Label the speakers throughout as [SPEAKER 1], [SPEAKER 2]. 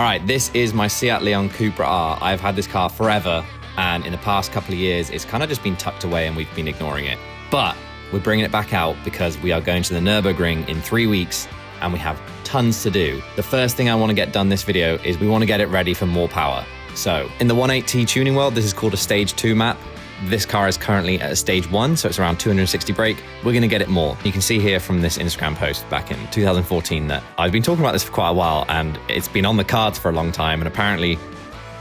[SPEAKER 1] right, this is my Seat Leon Cupra R. I've had this car forever, and in the past couple of years, it's kind of just been tucked away and we've been ignoring it. But we're bringing it back out because we are going to the Nürburgring in 3 weeks and we have tons to do. The first thing I want to get done this video is we want to get it ready for more power. So in the 1.8T tuning world, this is called a stage 2 map. This car is currently at a stage 1, so it's around 260 brake. We're gonna get it more. You can see here from this Instagram post back in 2014 that I've been talking about this for quite a while and it's been on the cards for a long time, and apparently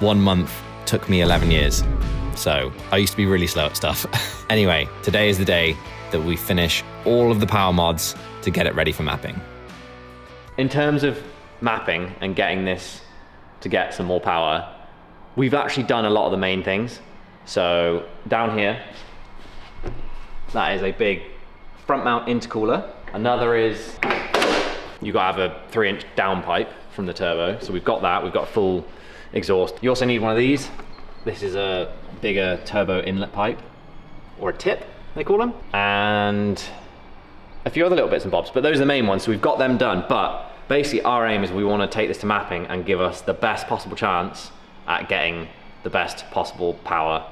[SPEAKER 1] 1 month took me 11 years. So I used to be really slow at stuff. Anyway, today is the day that we finish all of the power mods to get it ready for mapping. In terms of mapping and getting this to get some more power, we've actually done a lot of the main things. So down here, that is a big front mount intercooler. Another is, you gotta have a 3-inch downpipe from the turbo. So we've got that, we've got a full exhaust. You also need one of these. This is a bigger turbo inlet pipe, or a tip, they call them. And a few other little bits and bobs, but those are the main ones. So we've got them done. But basically our aim is we wanna take this to mapping and give us the best possible chance at getting the best possible power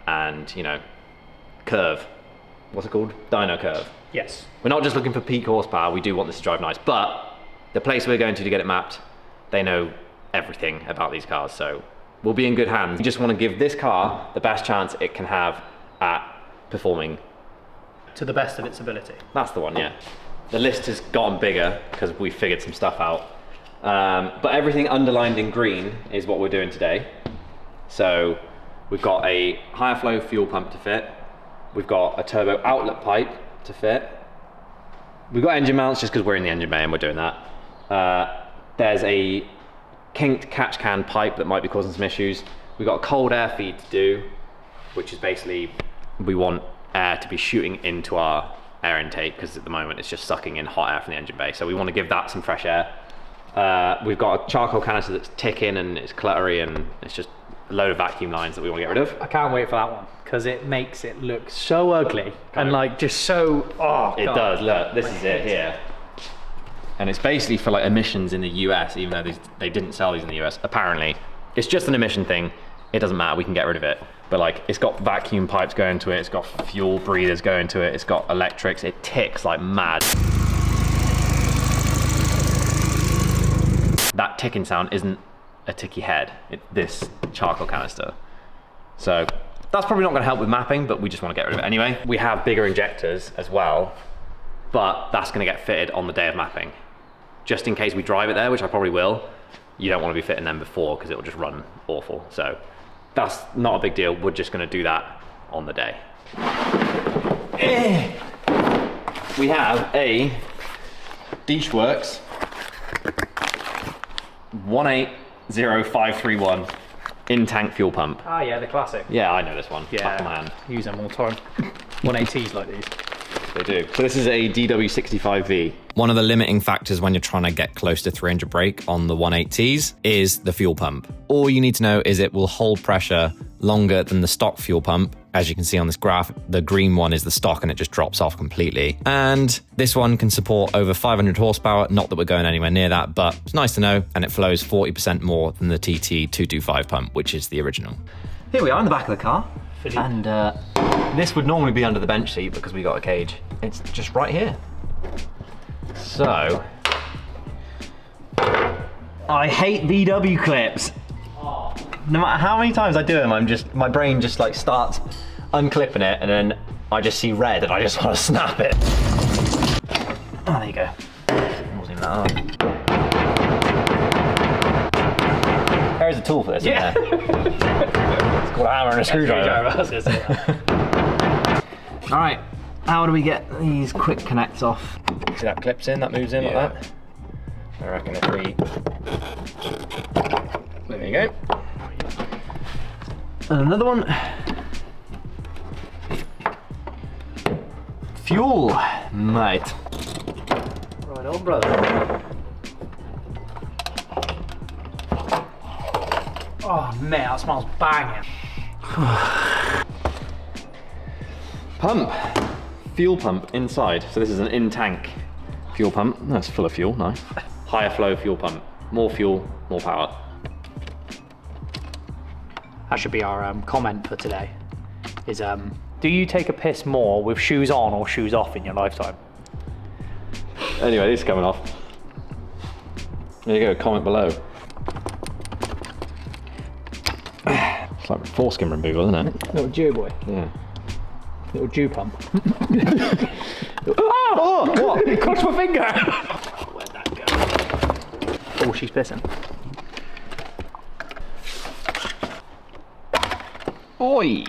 [SPEAKER 1] and, you know, curve. What's it called? Dyno curve.
[SPEAKER 2] Yes.
[SPEAKER 1] We're not just looking for peak horsepower, we do want this to drive nice, but the place we're going to get it mapped, they know everything about these cars, so we'll be in good hands. We just want to give this car the best chance it can have at performing.
[SPEAKER 2] To the best of its ability.
[SPEAKER 1] That's the one, yeah. The list has gotten bigger because we figured some stuff out. But everything underlined in green is what we're doing today. So we've got a higher flow fuel pump to fit. We've got a turbo outlet pipe to fit. We've got engine mounts just because we're in the engine bay and we're doing that. There's a kinked catch can pipe that might be causing some issues. We've got a cold air feed to do, which is basically, we want air to be shooting into our air intake because at the moment it's just sucking in hot air from the engine bay. So we want to give that some fresh air. We've got a charcoal canister that's ticking and it's cluttery and it's just a load of vacuum lines that we want to get rid of.
[SPEAKER 2] I can't wait for that one because it makes it look so ugly and like just so, oh
[SPEAKER 1] it
[SPEAKER 2] God.
[SPEAKER 1] Does, look, this is it here. And it's basically for like emissions in the US, even though they didn't sell these in the US, apparently. It's just an emission thing, it doesn't matter, we can get rid of it. But like, it's got vacuum pipes going to it, it's got fuel breathers going to it, it's got electrics, it ticks like mad. That ticking sound isn't a ticky head, it's this charcoal canister. So that's probably not gonna help with mapping, but we just wanna get rid of it anyway. We have bigger injectors as well, but that's gonna get fitted on the day of mapping. Just in case we drive it there, which I probably will, you don't wanna be fitting them before because it'll just run awful. So that's not a big deal, we're just gonna do that on the day. We have a Dishworks 180531 in-tank fuel pump.
[SPEAKER 2] Ah yeah, the classic.
[SPEAKER 1] Yeah, I know this one.
[SPEAKER 2] Yeah,
[SPEAKER 1] Back of my hand.
[SPEAKER 2] Use them all the time. 180s like these.
[SPEAKER 1] They do. So this is a DW65V. One of the limiting factors when you're trying to get close to 300 brake on the 1.8Ts is the fuel pump. All you need to know is it will hold pressure longer than the stock fuel pump. As you can see on this graph, the green one is the stock and it just drops off completely. And this one can support over 500 horsepower. Not that we're going anywhere near that, but it's nice to know. And it flows 40% more than the TT225 pump, which is the original. Here we are in the back of the car. And this would normally be under the bench seat because we got a cage. It's just right here. So, I hate VW clips. No matter how many times I do them, my brain just like starts unclipping it and then I just see red and I just want to snap it. Oh, there you go. Wasn't even that hard. There is a tool for this, yeah. Isn't there? It's called a hammer and a screwdriver. All right, how do we get these quick connects off? See that clips in, that moves in like that? I reckon if we... There you go. And another one. Fuel, mate.
[SPEAKER 2] Right on, brother. Oh man, that smells banging.
[SPEAKER 1] Pump. Fuel pump inside. So this is an in-tank fuel pump. That's full of fuel, nice. Higher flow fuel pump. More fuel, more power.
[SPEAKER 2] That should be our comment for today. Is do you take a piss more with shoes on or shoes off in your lifetime?
[SPEAKER 1] Anyway, this is coming off. There you go, comment below. It's like foreskin removal, isn't it?
[SPEAKER 2] Little Jew boy.
[SPEAKER 1] Yeah.
[SPEAKER 2] Little Jew pump.
[SPEAKER 1] Oh, what?
[SPEAKER 2] It crushed my finger! Where'd that go? Oh, she's pissing.
[SPEAKER 1] Oi!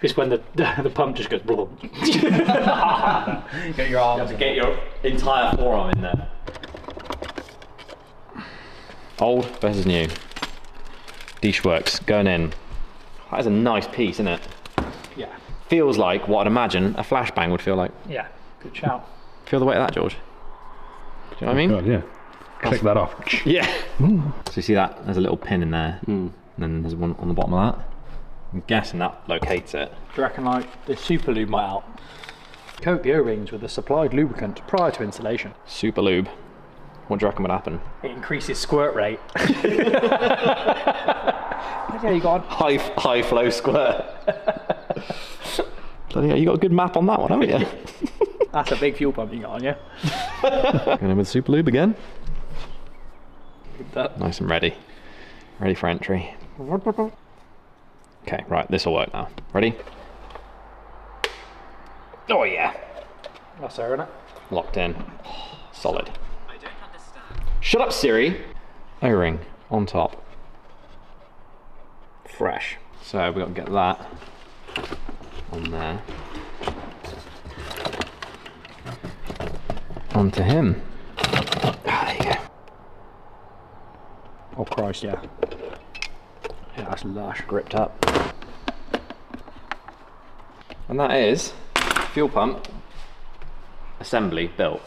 [SPEAKER 2] It's when the pump just goes blub.
[SPEAKER 1] Get your arms. You have to get your entire forearm in there. Old versus new. Dish works, going in. That is a nice piece, isn't it?
[SPEAKER 2] Yeah.
[SPEAKER 1] Feels like what I'd imagine a flashbang would feel like.
[SPEAKER 2] Yeah, good shout.
[SPEAKER 1] Feel the weight of that, George? Do you know what I mean?
[SPEAKER 3] God, yeah. Click that off.
[SPEAKER 1] Yeah. So you see that? There's a little pin in there. And then there's one on the bottom of that. I'm guessing that locates it.
[SPEAKER 2] Do you reckon like the super lube might help? Coat the O-rings with a supplied lubricant prior to installation.
[SPEAKER 1] Super lube. What do you reckon would happen?
[SPEAKER 2] It increases squirt rate. Yeah, you got
[SPEAKER 1] High flow squirt. Bloody hell, you got a good map on that one, haven't you?
[SPEAKER 2] That's a big fuel pump you got on, yeah?
[SPEAKER 1] Going in with super lube again.
[SPEAKER 2] That.
[SPEAKER 1] Nice and ready. Ready for entry. Okay, right, this will work now. Ready? Oh yeah.
[SPEAKER 2] That's her, innit?
[SPEAKER 1] Locked in. Solid. I don't understand. Shut up, Siri. O-ring on top. Fresh. So we've got to get that on there. Onto him. Ah, there you go.
[SPEAKER 2] Oh Christ, yeah. Yeah, that's lush.
[SPEAKER 1] Gripped up. And that is fuel pump assembly built.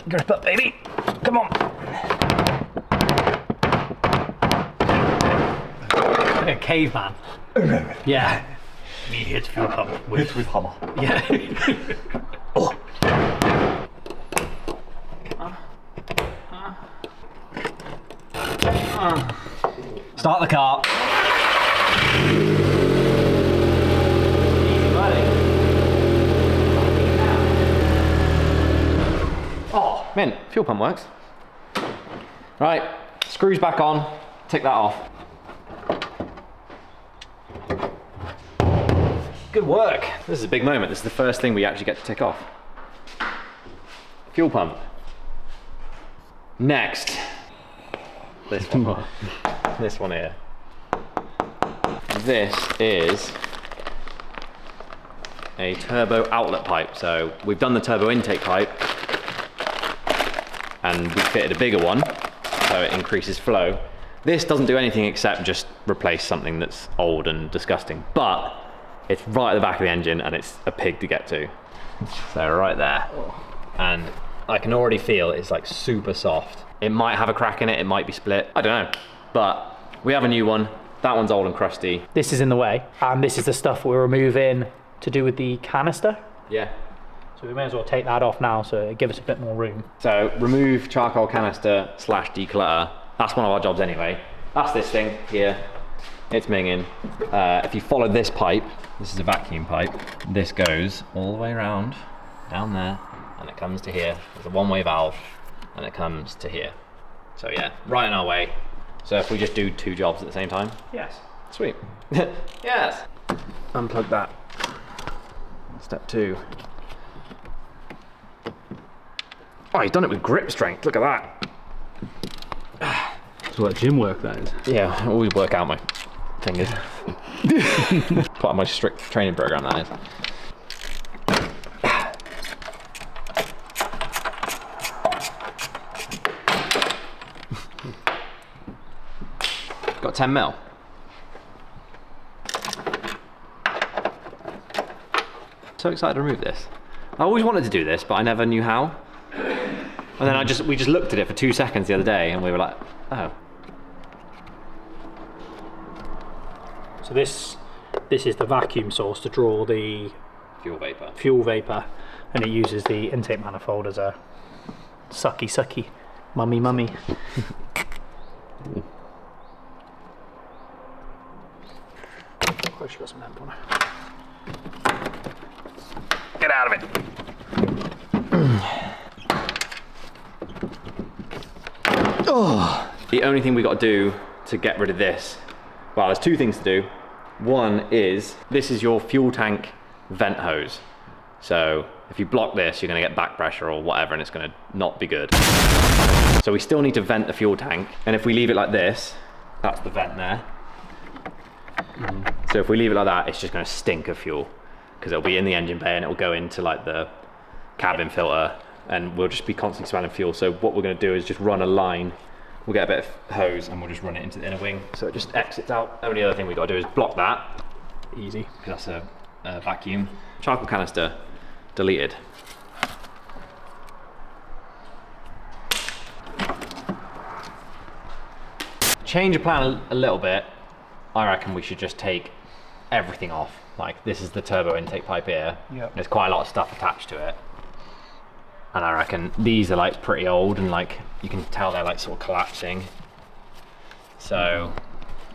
[SPEAKER 2] Grip up, baby. Come on. Like a caveman. Yeah. Me here to fuel pump with hammer. Yeah. Oh. Start the car. Easy buddy.
[SPEAKER 1] Oh, mint, fuel pump works. Right, screws back on, take that off. Good work. This is a big moment. This is the first thing we actually get to tick off. Fuel pump. Next. This one. This one here. This is a turbo outlet pipe. So we've done the turbo intake pipe and we fitted a bigger one so it increases flow. This doesn't do anything except just replace something that's old and disgusting, but it's right at the back of the engine and it's a pig to get to. So right there. And I can already feel it's like super soft. It might have a crack in it, it might be split, I don't know. But we have a new one. That one's old and crusty.
[SPEAKER 2] This is in the way, and this is the stuff we're removing to do with the canister.
[SPEAKER 1] Yeah.
[SPEAKER 2] So we may as well take that off now so it give us a bit more room.
[SPEAKER 1] So remove charcoal canister / declutter. That's one of our jobs anyway. That's this thing here. It's minging. If you follow this pipe, this is a vacuum pipe. This goes all the way around, down there, and it comes to here. There's a one-way valve, and it comes to here. So yeah, right in our way. So if we just do two jobs at the same time?
[SPEAKER 2] Yes.
[SPEAKER 1] Sweet. Yes. Unplug that. Step 2. Oh, he's done it with grip strength. Look at that.
[SPEAKER 3] That's what gym work that is.
[SPEAKER 1] Yeah, I always work out my fingers. Part of my strict training program, that is. Got 10 mil. So excited to remove this. I always wanted to do this, but I never knew how. And then we just looked at it for 2 seconds the other day, and we were like, oh.
[SPEAKER 2] So this is the vacuum source to draw the fuel vapor, and it uses the intake manifold as a sucky, mummy. Oh, she got some lamp on her. Get out of it.
[SPEAKER 1] Oh. The only thing we got to do to get rid of this, well, there's two things to do. One is, this is your fuel tank vent hose. So if you block this, you're gonna get back pressure or whatever, and it's gonna not be good. So we still need to vent the fuel tank. And if we leave it like this, that's the vent there. So if we leave it like that, it's just gonna stink of fuel, because it'll be in the engine bay and it'll go into like the cabin filter, and we'll just be constantly smelling fuel. So what we're gonna do is just run a line. We'll get a bit of hose and we'll just run it into the inner wing, so it just exits out. Only other thing we gotta do is block that.
[SPEAKER 2] Easy.
[SPEAKER 1] Because that's a vacuum. Charcoal canister, deleted. Change of plan a little bit. I reckon we should just take everything off. Like, this is the turbo intake pipe here.
[SPEAKER 2] Yep.
[SPEAKER 1] There's quite a lot of stuff attached to it. And I reckon these are like pretty old, and like you can tell they're like sort of collapsing. So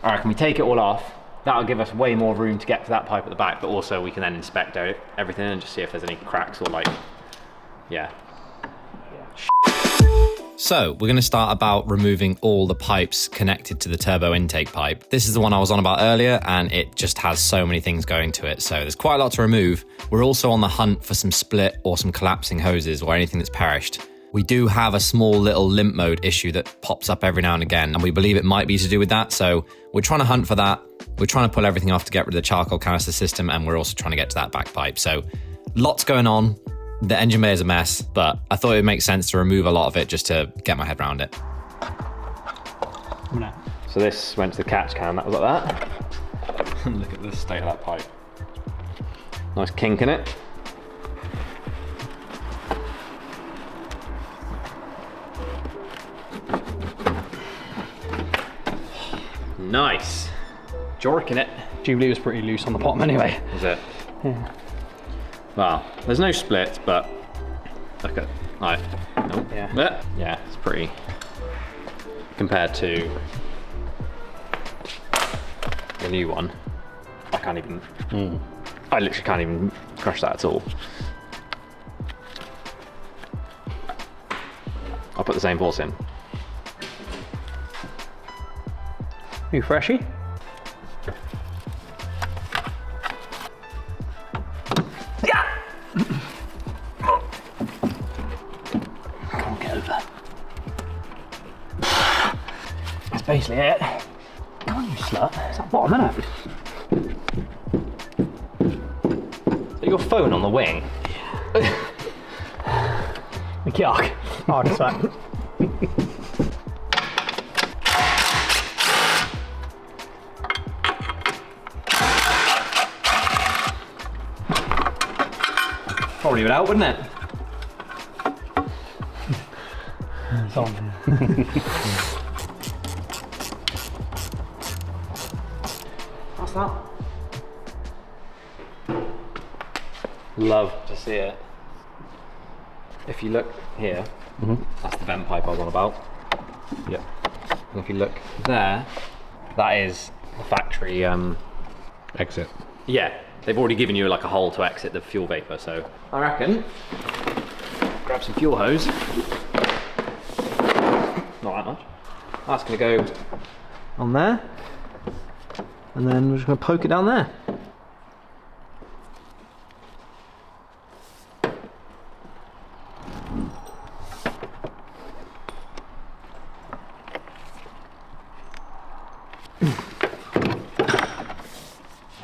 [SPEAKER 1] I reckon we take it all off. That'll give us way more room to get to that pipe at the back, but also we can then inspect everything and just see if there's any cracks or like, yeah. So we're going to start about removing all the pipes connected to the turbo intake pipe. This is the one I was on about earlier, and it just has so many things going to it. So there's quite a lot to remove. We're also on the hunt for some split or some collapsing hoses or anything that's perished. We do have a small little limp mode issue that pops up every now and again, and we believe it might be to do with that. So we're trying to hunt for that. We're trying to pull everything off to get rid of the charcoal canister system, and we're also trying to get to that back pipe. So lots going on. The engine bay is a mess, but I thought it would make sense to remove a lot of it just to get my head around it. So this went to the catch can, that was like that. Look at the state of that pipe. Nice kink in it. Nice. Jorking it.
[SPEAKER 2] Jubilee was pretty loose on the bottom anyway.
[SPEAKER 1] Is it?
[SPEAKER 2] Yeah.
[SPEAKER 1] Well, there's no split, but look at, like, nope. Yeah, it's pretty, compared to the new one. I can't even, I literally can't even crush that at all. I'll put the same force in.
[SPEAKER 2] You freshy? Basically it. Come on, you slut. It's that bottom, isn't it?
[SPEAKER 1] So your phone on the wing?
[SPEAKER 2] Yuck. Hard as that.
[SPEAKER 1] Probably would out, wouldn't it?
[SPEAKER 2] It's on. That.
[SPEAKER 1] Love to see it. If you look here, that's the vent pipe I was on about. Yep. And if you look there, that is the factory
[SPEAKER 3] Exit.
[SPEAKER 1] Yeah, they've already given you like a hole to exit the fuel vapor, so I reckon grab some fuel hose. Not that much. That's gonna go on there. And then we're just going to poke it down there.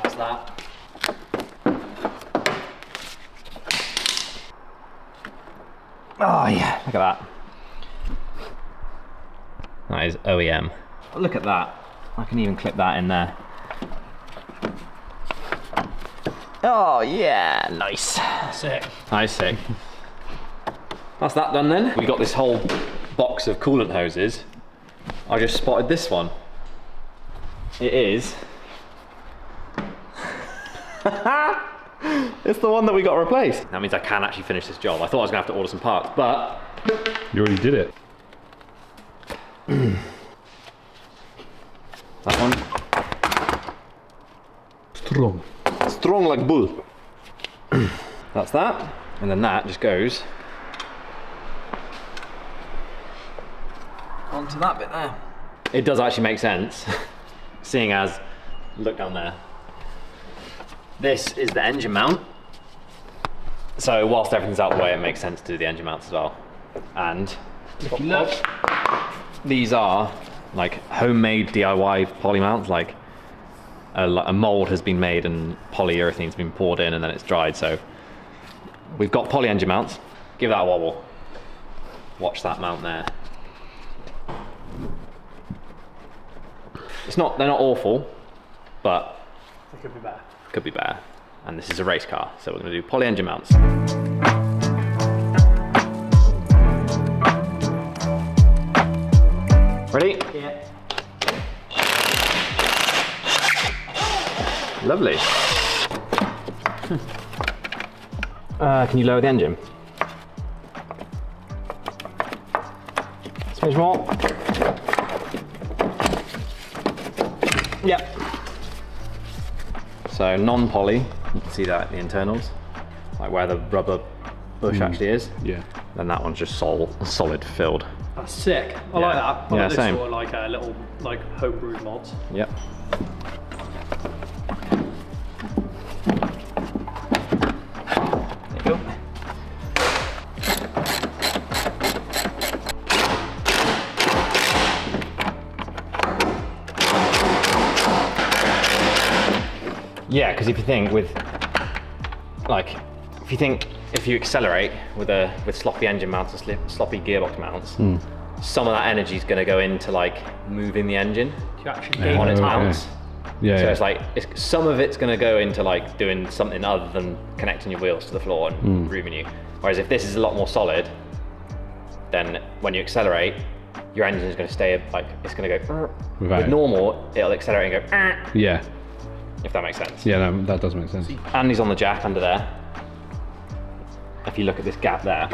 [SPEAKER 1] That's that. Oh yeah, look at that. That is OEM. But look at that. I can even clip that in there. Oh yeah, nice.
[SPEAKER 2] Sick.
[SPEAKER 1] Nice, sick. That's that done then. We got this whole box of coolant hoses. I just spotted this one. It is It's the one that we got replaced. That means I can actually finish this job. I thought I was gonna have to order some parts, but...
[SPEAKER 3] You already did it.
[SPEAKER 1] That one.
[SPEAKER 3] Strong.
[SPEAKER 1] Strong like bull. That's that. And then that just goes onto that bit there. It does actually make sense, seeing as, look down there. This is the engine mount. So whilst everything's out the way, it makes sense to do the engine mounts as well. And if you look, these are like homemade DIY poly mounts, like a mold has been made and polyurethane's been poured in and then it's dried. So we've got poly engine mounts. Give that a wobble. Watch that mount there. They're not awful, but
[SPEAKER 2] It could be better.
[SPEAKER 1] could be better. And this is a race car, so we're gonna do poly engine mounts. Ready?
[SPEAKER 2] Yeah.
[SPEAKER 1] Lovely. Can you lower the engine? Smidge more. Yep. So non-poly, you can see that in the internals, like where the rubber bush actually is.
[SPEAKER 3] Yeah.
[SPEAKER 1] Then that one's just solid filled.
[SPEAKER 2] That's sick. I like that. I
[SPEAKER 1] Yeah,
[SPEAKER 2] like this
[SPEAKER 1] same.
[SPEAKER 2] sort of like a little like homebrewed mods.
[SPEAKER 1] Yep. There you go. Yeah, because if you think if you accelerate with sloppy engine mounts and sloppy gearbox mounts, some of that energy is going to go into like moving the engine
[SPEAKER 2] You actually
[SPEAKER 3] Yeah.
[SPEAKER 2] game
[SPEAKER 1] on its
[SPEAKER 3] okay.
[SPEAKER 1] mounts.
[SPEAKER 3] Yeah.
[SPEAKER 1] So
[SPEAKER 3] yeah.
[SPEAKER 1] it's like some of it's going to go into like doing something other than connecting your wheels to the floor and grooving you. Whereas if this is a lot more solid, then when you accelerate, your engine is going to stay like it's going to go.
[SPEAKER 3] Without
[SPEAKER 1] With
[SPEAKER 3] it.
[SPEAKER 1] normal, it'll accelerate and go.
[SPEAKER 3] Yeah.
[SPEAKER 1] If that makes sense.
[SPEAKER 3] Yeah, no, that does make sense.
[SPEAKER 1] And he's on the jack under there. If you look at this gap there,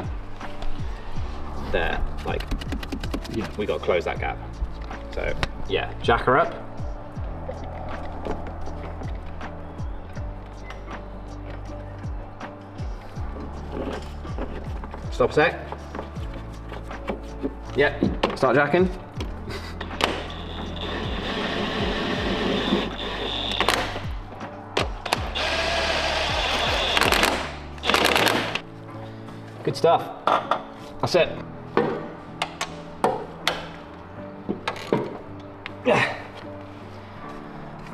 [SPEAKER 1] like, we got to close that gap. So yeah, jack her up. Stop a sec. Yep, start jacking. Good stuff. That's it. Yeah.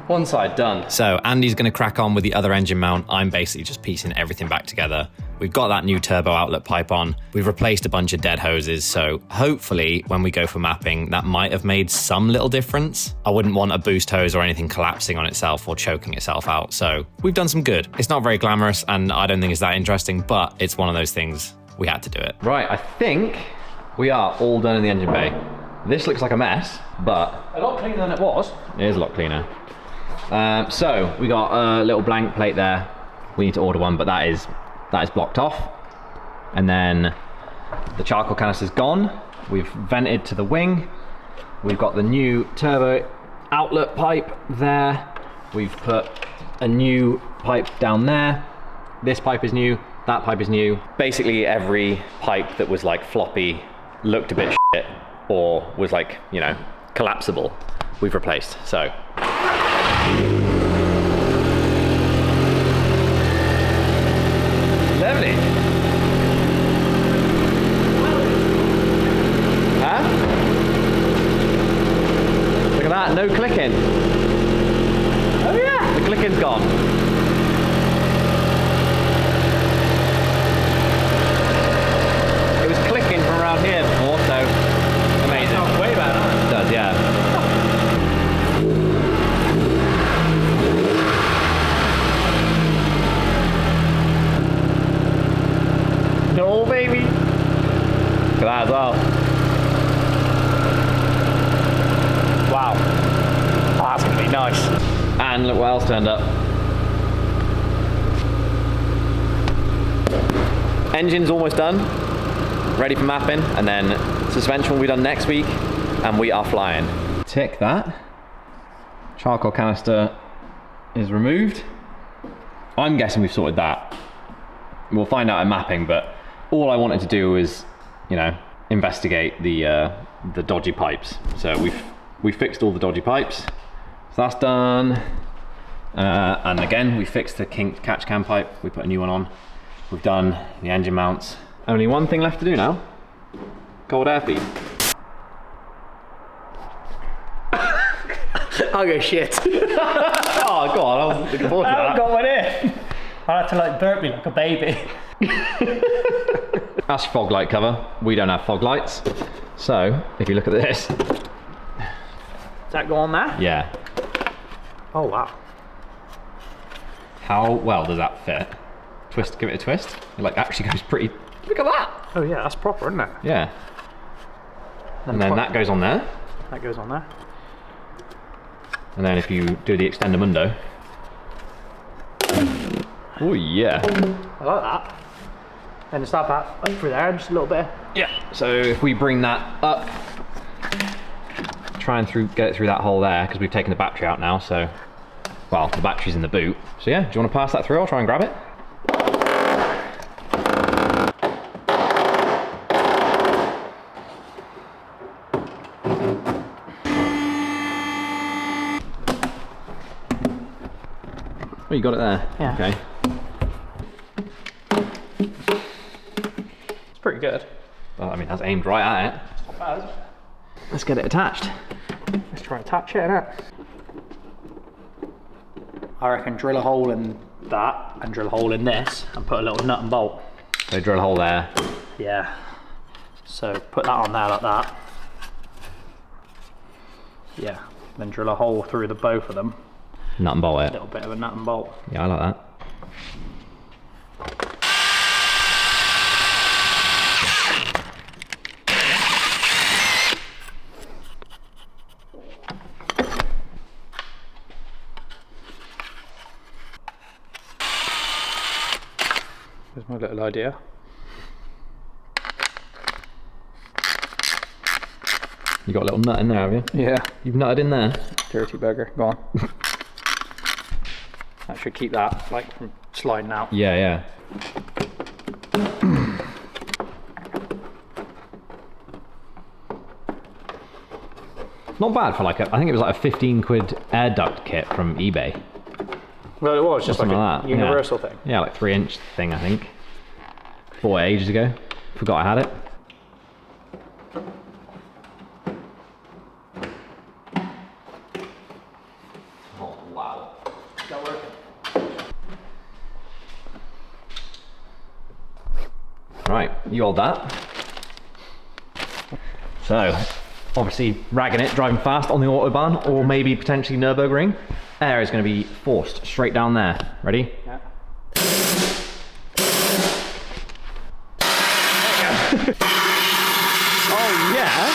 [SPEAKER 1] One side done. So Andy's going to crack on with the other engine mount. I'm basically just piecing everything back together. We've got that new turbo outlet pipe on. We've replaced a bunch of dead hoses. So hopefully when we go for mapping, that might have made some little difference. I wouldn't want a boost hose or anything collapsing on itself or choking itself out. So we've done some good. It's not very glamorous and I don't think it's that interesting, but it's one of those things we had to do it. Right, I think we are all done in the engine bay. This looks like a mess, but
[SPEAKER 2] A lot cleaner than it was.
[SPEAKER 1] it is a lot cleaner. So we got a little blank plate there. We need to order one, but that is blocked off. And then the charcoal canister's gone. We've vented to the wing. We've got the new turbo outlet pipe there. We've put a new pipe down there. This pipe is new. That pipe is new. Basically every pipe that was like floppy, looked a bit shit, or was like, you know, collapsible, we've replaced. So lovely. Huh? Look at that, no clicking. Oh yeah, the clicking's gone. It was clicking from around here before, so amazing.
[SPEAKER 2] Sounds way better.
[SPEAKER 1] It does, yeah. No, baby. Look at that as well. Wow. Oh, that's gonna be nice. And look what else turned up. engine's almost done, ready for mapping, and then suspension will be done next week, and we are flying. Tick that. Charcoal canister is removed. I'm guessing we've sorted that. We'll find out at mapping, but all I wanted to do was, you know, investigate the dodgy pipes. So we've fixed all the dodgy pipes. So that's done. And again, we fixed the kinked catch can pipe. We put a new one on. We've done the engine mounts. Only one thing left to do now. Cold air feed.
[SPEAKER 2] I'll go shit.
[SPEAKER 1] Oh god, I wasn't looking forward to
[SPEAKER 2] I haven't
[SPEAKER 1] that.
[SPEAKER 2] got one in. I had to like burp me like a baby.
[SPEAKER 1] That's fog light cover. We don't have fog lights. So, if you look at this.
[SPEAKER 2] Does that go on there?
[SPEAKER 1] Yeah.
[SPEAKER 2] Oh wow.
[SPEAKER 1] How well does that fit? Twist, give it a twist. It like actually goes pretty, look at that.
[SPEAKER 2] Oh yeah, that's proper, isn't it?
[SPEAKER 1] Yeah. And then that goes on there.
[SPEAKER 2] That goes on there.
[SPEAKER 1] And then if you do the extendamundo. Oh yeah.
[SPEAKER 2] I like that. Then just have that like through there, just a little bit.
[SPEAKER 1] Yeah. So if we bring that up, try and get it through that hole there, because we've taken the battery out now, so, well, the battery's in the boot. So yeah, do you want to pass that through? I'll try and grab it. Oh, you got it there?
[SPEAKER 2] Yeah.
[SPEAKER 1] Okay.
[SPEAKER 2] It's pretty good.
[SPEAKER 1] Well, I mean, that's aimed right at it.
[SPEAKER 2] Not bad, is it?
[SPEAKER 1] Let's get it attached.
[SPEAKER 2] Let's try and attach it, innit? I reckon drill a hole in that and drill a hole in this and put a little nut and bolt.
[SPEAKER 1] So drill a hole there.
[SPEAKER 2] Yeah. So put that on there like that. Yeah. Then drill a hole through the both of them.
[SPEAKER 1] Nut and bolt
[SPEAKER 2] A
[SPEAKER 1] it.
[SPEAKER 2] little bit of a nut and bolt.
[SPEAKER 1] Yeah, I like that.
[SPEAKER 2] Here's my little idea.
[SPEAKER 1] You got a little nut in there, have you?
[SPEAKER 2] Yeah.
[SPEAKER 1] You've nutted in there.
[SPEAKER 2] Dirty bugger. Go on. That should keep that like from sliding out.
[SPEAKER 1] Yeah, yeah. Not bad for like I think it was like a 15 quid air duct kit from eBay.
[SPEAKER 2] Well, it was just like
[SPEAKER 1] Something
[SPEAKER 2] a
[SPEAKER 1] like that,
[SPEAKER 2] universal
[SPEAKER 1] yeah.
[SPEAKER 2] thing.
[SPEAKER 1] Yeah, like 3-inch thing, I think. Bought it ages ago. Forgot I had it. Oh, wow.
[SPEAKER 2] Is that working?
[SPEAKER 1] Right, you hold that. So, obviously ragging it, driving fast on the Autobahn, or maybe potentially Nürburgring. Air is going to be forced straight down there. Ready?
[SPEAKER 2] Yeah.
[SPEAKER 1] Oh yeah!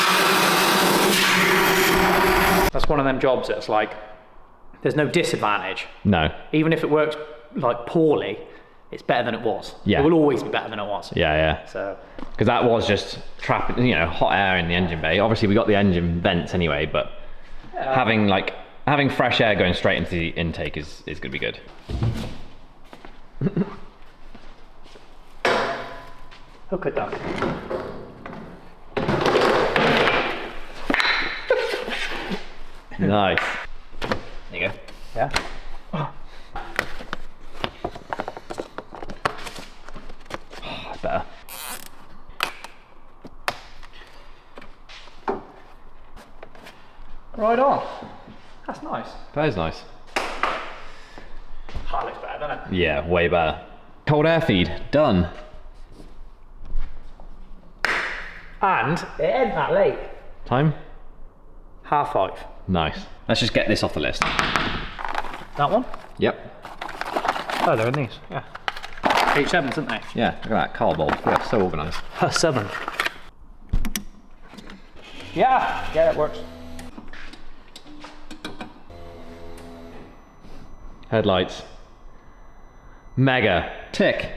[SPEAKER 2] That's one of them jobs that's like, there's no disadvantage.
[SPEAKER 1] No.
[SPEAKER 2] Even if it works like poorly, it's better than it was.
[SPEAKER 1] Yeah.
[SPEAKER 2] It will always be better than it was.
[SPEAKER 1] Yeah, yeah.
[SPEAKER 2] So,
[SPEAKER 1] Because that was just trapping, you know, hot air in the engine bay. Obviously we got the engine vents anyway, but having fresh air going straight into the intake is going to be good.
[SPEAKER 2] hook it down.
[SPEAKER 1] Nice. There you go.
[SPEAKER 2] Yeah.
[SPEAKER 1] That's better.
[SPEAKER 2] Right on. That's nice.
[SPEAKER 1] That is nice.
[SPEAKER 2] That looks better, doesn't it?
[SPEAKER 1] Yeah, way better. Cold air feed, done.
[SPEAKER 2] And it ain't that late.
[SPEAKER 1] Time?
[SPEAKER 2] 5:30.
[SPEAKER 1] Nice. Let's just get this off the list.
[SPEAKER 2] That one?
[SPEAKER 1] Yep.
[SPEAKER 2] Oh, they're in these. Yeah. H7s, aren't they?
[SPEAKER 1] Yeah, look at that, car bulb. Yeah, so organised.
[SPEAKER 2] 7. Yeah, that works.
[SPEAKER 1] Headlights. Mega. Tick.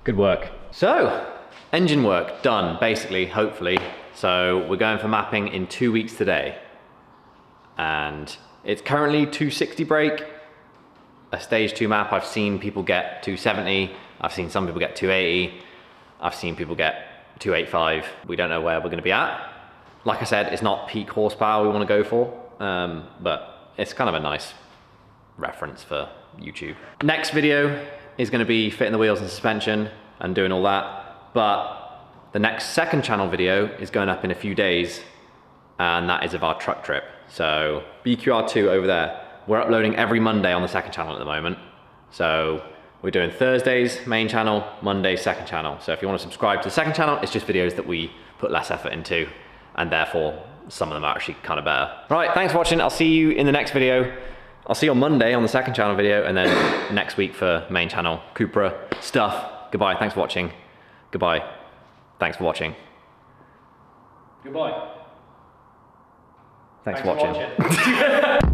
[SPEAKER 1] Good work. So, engine work done, basically, hopefully. So we're going for mapping in 2 weeks today. And it's currently 260 brake. A stage 2 map, I've seen people get 270. I've seen some people get 280. I've seen people get 285. We don't know where we're gonna be at. Like I said, it's not peak horsepower we wanna go for, but it's kind of a nice reference for YouTube. Next video is gonna be fitting the wheels and suspension and doing all that, but the next second channel video is going up in a few days, and that is of our truck trip. So BQR2 over there, we're uploading every Monday on the second channel at the moment. So we're doing Thursdays, main channel, Mondays, second channel. So if you want to subscribe to the second channel, it's just videos that we put less effort into, and therefore some of them are actually kind of better. Right, thanks for watching. I'll see you in the next video. I'll see you on Monday on the second channel video, and then next week for main channel, Cupra stuff. Goodbye, thanks for watching. Goodbye, thanks for watching.
[SPEAKER 2] Goodbye.
[SPEAKER 1] Thanks for watching.